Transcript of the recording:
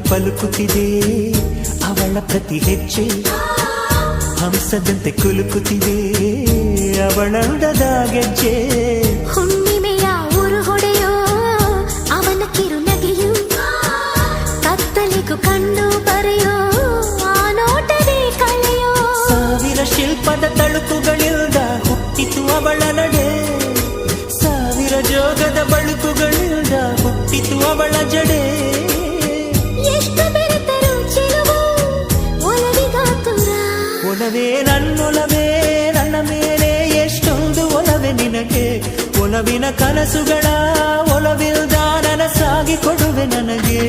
ಪಲುಕುತ್ತಿದೆ ಅವಳ ಪ್ರತಿ ಹೆಜ್ಜೆ ಹಂಸದಂತೆ ಕುಲುಕುತ್ತಿದೆ ಅವಳಂದದ ಗೆಜ್ಜೆ ಹುಣ್ಣಿಮೆಯ ಊರು ಹೊಡೆಯೋ ಅವನ ಕಿರುನಗೆಯು ಕತ್ತಲಿಗೂ ಕಣ್ಣು ಬರೆಯೋ ಆ ನೋಟವೇ ಕಳೆಯೋ ಸಾವಿರ ಶಿಲ್ಪದ ತಳುಕುಗಳಿಲ್ದ ಹುಟ್ಟಿತು ಅವಳ ನಡೆ ಸಾವಿರ ಜೋಗದ ಬಳುಕುಗಳಿಲ್ದ ಹುಟ್ಟಿತು ಅವಳ ಜಡೆ ಎಷ್ಟು ಬೆರೆತರು ಚಿಲುವು ಒಲವಿಗಾತುರ ಒಲವೇ ನನ್ನೊಲವೇ ನನ್ನ ಮೇಲೆ ಎಷ್ಟೊಂದು ಒಲವೇ ನಿನಗೆ ಒಲವಿನ ಕನಸುಗಳ ಒಲವಿಲ್ದ ನನಸಾಗಿ ಕೊಡುವೆ ನನಗೆ